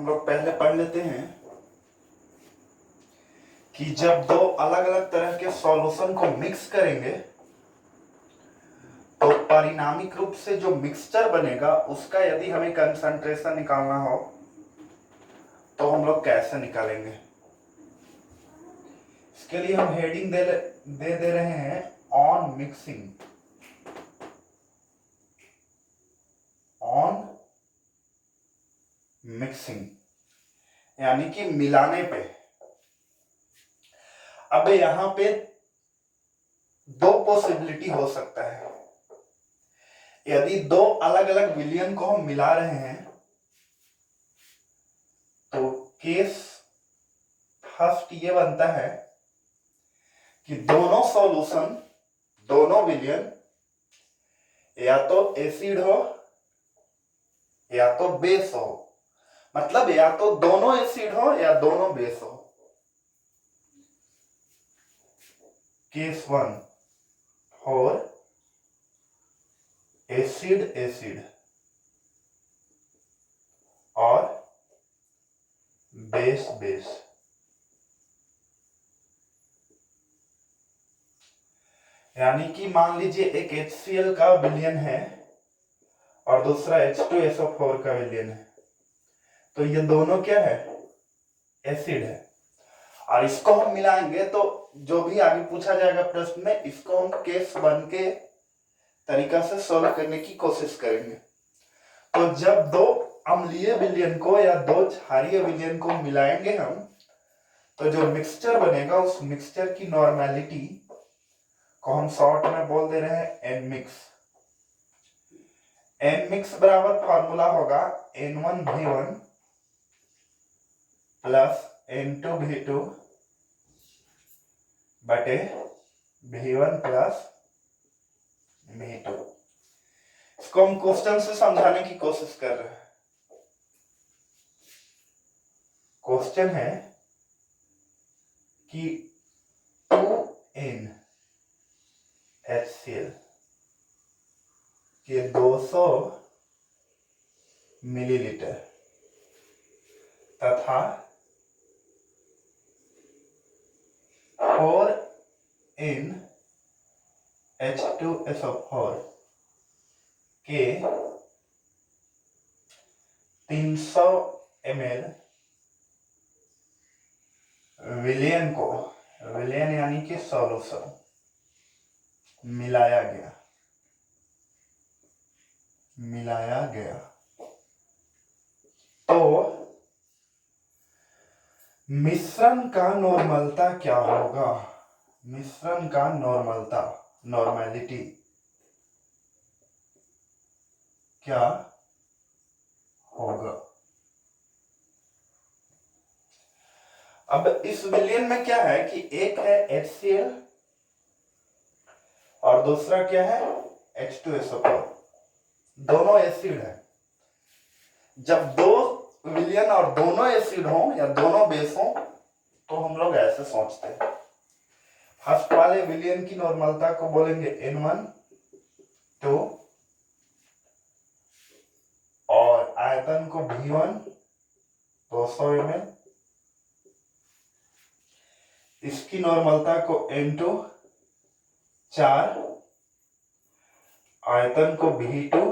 हम लोग पहले पढ़ लेते हैं कि जब दो अलग अलग तरह के सॉल्यूशन को मिक्स करेंगे तो परिणामिक रूप से जो मिक्सचर बनेगा उसका यदि हमें कंसंट्रेशन निकालना हो तो हम लोग कैसे निकालेंगे। इसके लिए हम हेडिंग दे रहे हैं ऑन मिक्सिंग, ऑन मिक्सिंग यानी कि मिलाने पे। अब यहां पे दो पॉसिबिलिटी हो सकता है। यदि दो अलग अलग विलयन को हम मिला रहे हैं तो केस फर्स्ट ये बनता है कि दोनों सॉल्यूशन, दोनों विलयन या तो एसिड हो या तो बेस हो, मतलब या तो दोनों एसिड हो या दोनों बेस हो। केस वन और एसिड एसिड और बेस बेस। यानी कि मान लीजिए एक HCl का विलयन है और दूसरा H2SO4 का विलयन है, तो ये दोनों क्या है, एसिड है। और इसको हम मिलाएंगे तो जो भी आगे पूछा जाएगा प्रश्न में, इसको हम केस वन के तरीका से सॉल्व करने की कोशिश करेंगे। तो जब दो अम्लीय विलयन को या दो क्षारीय विलयन को मिलाएंगे हम, तो जो मिक्सचर बनेगा उस मिक्सचर की नॉर्मेलिटी को हम शॉर्ट में बोल दे रहे हैं एन मिक्स। एन मिक्स बराबर फॉर्मूला होगा N1V1 प्लस N2V2 बटे V1 प्लस V2। इसको हम क्वेश्चन से समझाने की कोशिश कर रहे हैं। क्वेश्चन है कि 2N HCl के 200 मिलीलीटर तथा 4N H2SO4 के 300 ml विलयन को, विलयन यानी कि सॉल्यूशन, मिलाया गया तो मिश्रण का नॉर्मलता क्या होगा। मिश्रण का नॉर्मेलिटी क्या होगा। अब इस विलयन में क्या है कि एक है HCl और दूसरा क्या है H2SO4, दोनों एसिड है। जब दो विलयन और दोनों एसिड हो या दोनों बेस हो तो हम लोग ऐसे सोचते हैं। फर्स्ट वाले विलयन की नॉर्मलता को बोलेंगे N1 2 और आयतन को V1 200 ml, इसकी नॉर्मलता को N2 4, आयतन को V2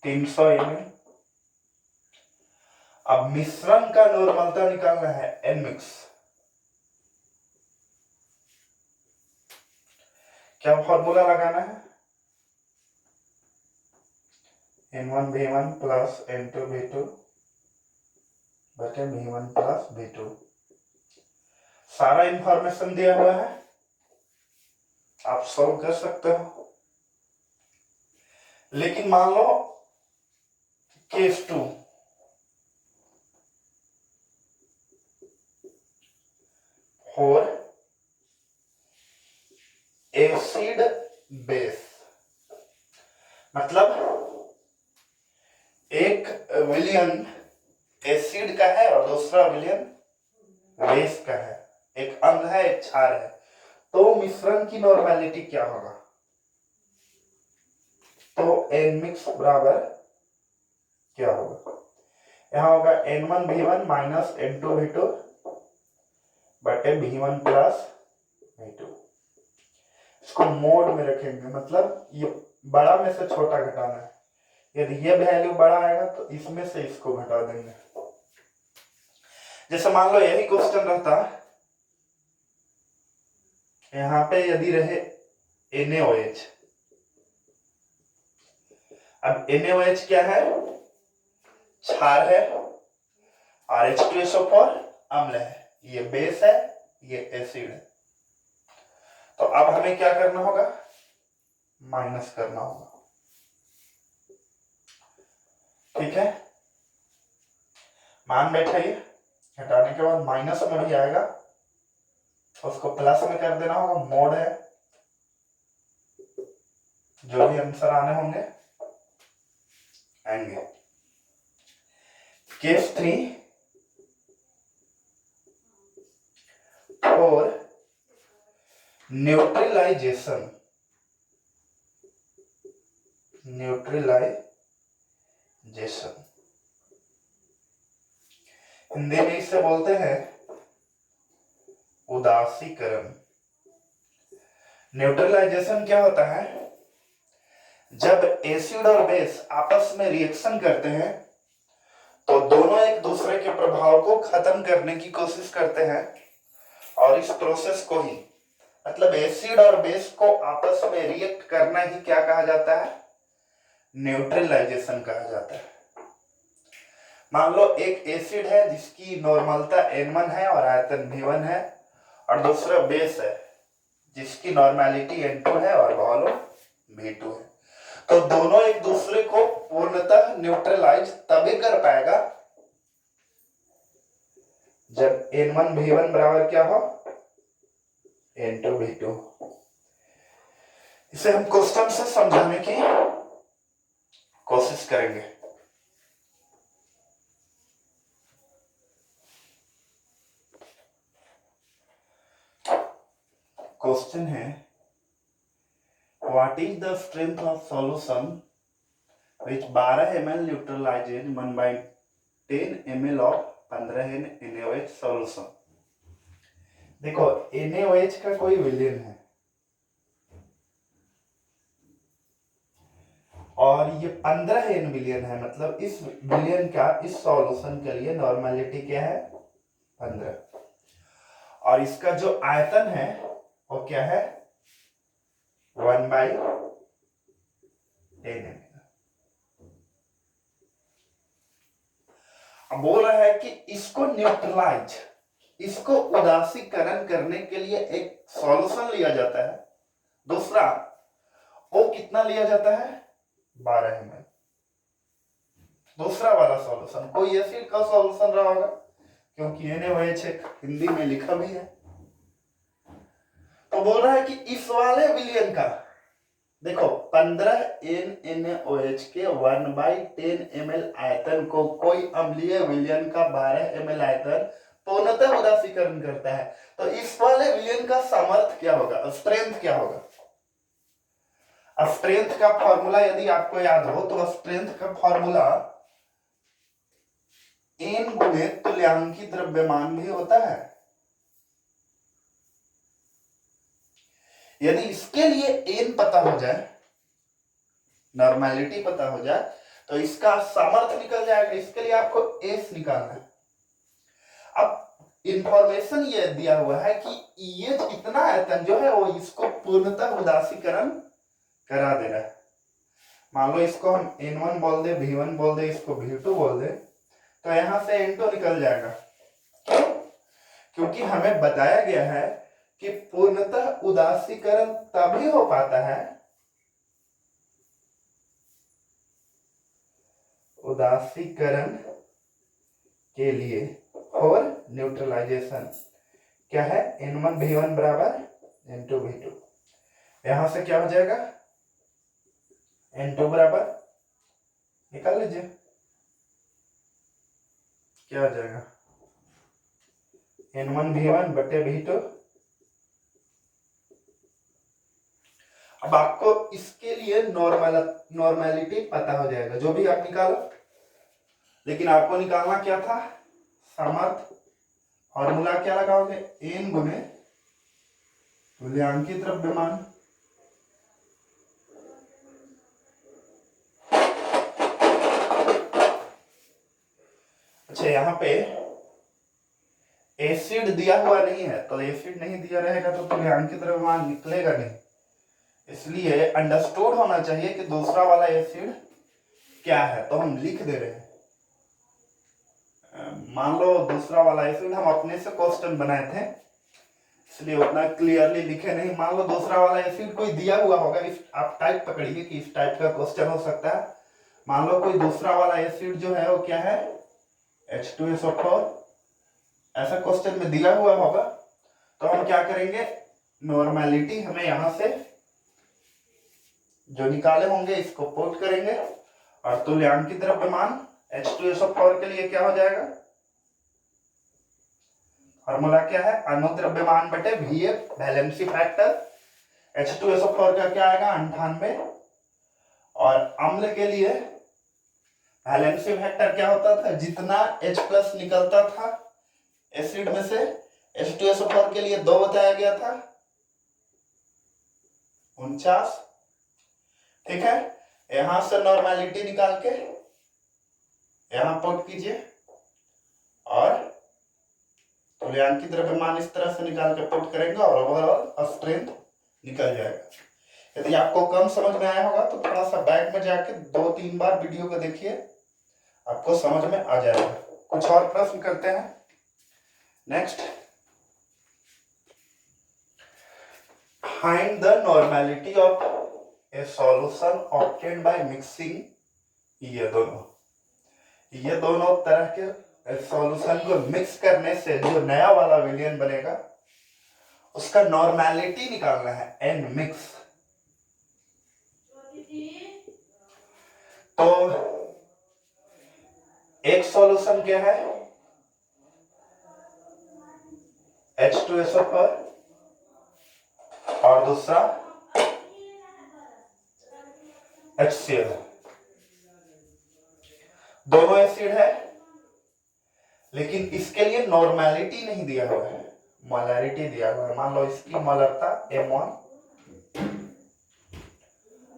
300 ml। अब मिश्रण का नॉर्मलता निकालना है N मिक्स। क्या फॉर्मूला लगाना है, N1V1 प्लस N2V2 बटे V1 प्लस V2। सारा इंफॉर्मेशन दिया हुआ है, आप सॉल्व कर सकते हो। लेकिन मान लो केस 2, और एसिड बेस, मतलब एक विलयन एसिड का है और दूसरा विलयन बेस का है, एक अम्ल है एक क्षार है, तो मिश्रण की नॉर्मेलिटी क्या होगा। तो एन मिक्स बराबर क्या होगा, यहाँ होगा N1V1 माइनस N2V2 बटे V1 प्लस V2। इसको मोड में रखेंगे, मतलब ये बड़ा में से छोटा घटाना है। यदि ये वैल्यू बड़ा आएगा तो इसमें से इसको घटा देंगे। जैसे मान लो यही क्वेश्चन रहता, यहाँ पे यदि रहे NaOH। अब NaOH क्या है? क्षार है, और H2SO4 अम्ल है। ये बेस है, ये एसिड है। तो अब हमें क्या करना होगा? माइनस करना होगा। ठीक है, मान बैठा ये, हटाने के बाद माइनस में भी आएगा, उसको प्लस में कर देना होगा। मोड है, जो भी आंसर आने होंगे आएंगे। केस 3 और न्यूट्रलाइजेशन। हिंदी में इसे बोलते हैं उदासीकरण। न्यूट्रलाइजेशन क्या होता है? जब एसिड और बेस आपस में रिएक्शन करते हैं तो दोनों एक दूसरे के प्रभाव को खत्म करने की कोशिश करते हैं, और इस प्रोसेस को ही, मतलब एसिड और बेस को आपस में रिएक्ट करना ही क्या कहा जाता है? न्यूट्रलाइजेशन कहा जाता है। मान लो एक एसिड है जिसकी नॉर्मलता N1 है और आयतन V1 है, और दूसरा बेस है जिसकी नॉर्मेलिटी N2 है और वॉल्यूम V2 है। तो दोनों एक दूसरे को पूर्णतः न्यूट्रलाइज तभी कर पाएगा जब N1V1 बराबर क्या हो? N2V2। इसे हम क्वेश्चन से समझाने की कोशिश करेंगे। क्वेश्चन है, what is the strength of solution which 12 ml न्यूट्रलाइजेज 1/10 ml of 15 NaOH solution. देखो, NaOH का कोई विलयन है और ये 15 N विलयन है, मतलब इस विलयन का इस सॉल्यूशन के लिए नॉर्मेलिटी क्या है? 15। और इसका जो आयतन है वो क्या है? 1/10 ml। अब बोल रहा है कि इसको न्यूट्रलाइज, इसको उदासीकरण करने के लिए एक सॉल्यूशन लिया जाता है, दूसरा वो कितना लिया जाता है? 12 ml। दूसरा वाला सॉल्यूशन कोई एसिड का सॉल्यूशन रहा होगा, क्योंकि NaOH हिंदी में लिखा भी है। तो बोल रहा है कि इस वाले विलयन का, देखो 15 NaOH के 1/10 ml आयतन को कोई अम्लीय विलयन का 12 ml आयतन पूर्णतः उदासीकरण करता है। तो इस वाले विलयन का सामर्थ्य क्या होगा? स्ट्रेंथ क्या होगा? स्ट्रेंथ का फॉर्मूला यदि आपको याद हो तो स्ट्रेंथ का फॉर्मूला N गुणे तुल्यांकी द्रव्यमान भी होता है। यदि इसके लिए N पता हो जाए, नॉर्मेलिटी पता हो जाए, तो इसका सामर्थ्य निकल जाएगा। इसके लिए आपको S निकालना है। अब इंफॉर्मेशन ये दिया हुआ है कि ये इतना आयतन जो है वो इसको पूर्णतः उदासीकरण करा दे रहा है। मान लो इसको हम N1 बोल दे, V1 बोल दे, इसको V2 बोल दे, तो यहां से N2 निकल जाएगा। क्यों? क्योंकि हमें बताया गया है कि पूर्णतः उदासीकरण तभी हो पाता है, उदासीकरण के लिए और न्यूट्रलाइजेशन क्या है? N1V1 बराबर N2V2। यहां से क्या हो जाएगा? N2 बराबर, निकाल लीजिए, क्या हो जाएगा? N1V1 बटे V2। अब आपको इसके लिए नॉर्मेलिटी पता हो जाएगा, जो भी आप निकालो लेकिन आपको निकालना क्या था, सामर्थ्य। फॉर्मूला क्या लगाओगे, एन गुने तुल्यांकित द्रव्यमान। अच्छा, यहाँ पे एसिड दिया हुआ नहीं है, तो एसिड नहीं दिया रहेगा तो तुल्यांकित द्रव्यमान निकलेगा नहीं। इसलिए अंडरस्टूड होना चाहिए कि दूसरा वाला एसिड क्या है, तो हम लिख दे रहे हैं। मान लो दूसरा वाला एसिड हम अपने से क्वेश्चन बनाए थे, इसलिए उतना क्लियरली लिखे नहीं। मान लो दूसरा वाला एसिड कोई दिया हुआ होगा, इस आप टाइप पकड़िए कि इस टाइप का क्वेश्चन हो सकता है। मान लो कोई दूसरा वाला एसिड जो है वो क्या है, H2SO4, ऐसा क्वेश्चन में दिया हुआ होगा, तो हम क्या करेंगे, नॉर्मेलिटी हमें यहां से जो निकाले होंगे इसको पुट करेंगे, और तुल्यांकित द्रव्यमान H2SO4 के लिए क्या हो जाएगा, फॉर्मूला क्या है, अनुद्रव्यमान बटे VF वैलेंसी फैक्टर। H2SO4 का क्या आएगा, 98। और अम्ल के लिए वैलेंसी फैक्टर क्या होता था, जितना H+ निकलता था एसिड में से, H2SO4 के लिए 2 बताया गया था, 49। ठीक है, यहां से नॉर्मेलिटी निकाल के यहां पुट कीजिए, और तुल्यांकित द्रव्यमान इस तरह से निकाल के पुट करेंगे, और ओवरऑल स्ट्रेंथ निकल जाएगा। यदि आपको कम समझ में आया होगा तो थोड़ा सा बैक में जाके 2-3 बार वीडियो को देखिए, आपको समझ में आ जाएगा। कुछ और प्रश्न करते हैं। Next, find the normality of A solution obtained by mixing. ये दोनों तरह के सॉल्यूशन को मिक्स करने से जो नया वाला विलयन बनेगा उसका नॉर्मेलिटी निकालना है, एन मिक्स। तो एक सॉल्यूशन क्या है, H2SO4, और दूसरा HCl। दोनों एसिड है, लेकिन इसके लिए नॉर्मेलिटी नहीं दिया हुआ है, मोलैरिटी दिया हुआ है। मान लो इसकी मोलरता M1,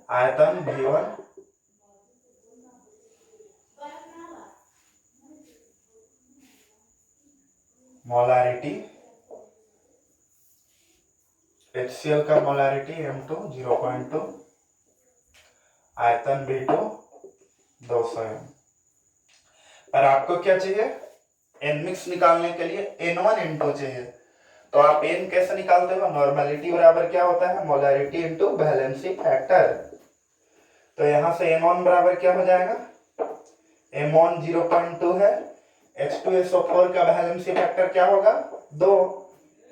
आयतन V1, मोलैरिटी HCl का मोलैरिटी M2 0.2, आयतन V2 200 m। पर आपको क्या चाहिए, एन मिक्स निकालने के लिए N1 N2 चाहिए। तो आप एन कैसे निकालते हो, नॉर्मेलिटी बराबर क्या होता है, मोलैरिटी इनटू वैलेंसी फैक्टर। तो यहां से M1 बराबर क्या हो जाएगा, M1 0.2 है, H2SO4 का वैलेंसी फैक्टर क्या होगा, 2।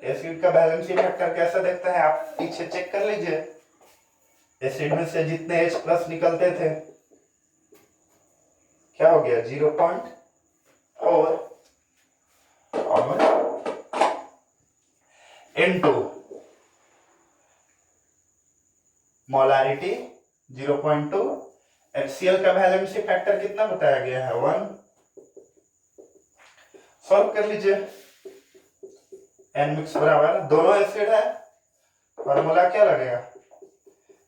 एसिड का वैलेंसी फैक्टर कैसे देखते हैं, आप पीछे चेक कर लीजिए। एसिड में से जितने H+ निकलते थे क्या हो गया, 0.4, और N2 मोलैरिटी 0.2, HCl का वैलेंसी फैक्टर कितना बताया गया है, 1। सॉल्व कर लीजिए, एन मिक्स बराबर, दोनों एसिड है, फॉर्मूला क्या लगेगा,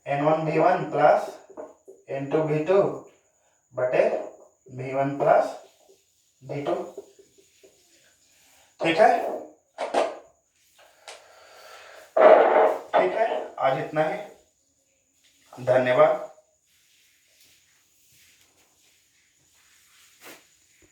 N1V1 प्लस N2V2 बटे V1 प्लस V2। ठीक है, ठीक है, आज इतना ही, धन्यवाद।